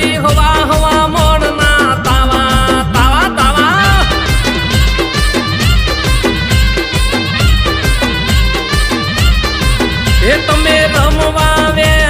વળી હવા હવા મોણના તાવા તાવા તાવા એ તમે રમવા વે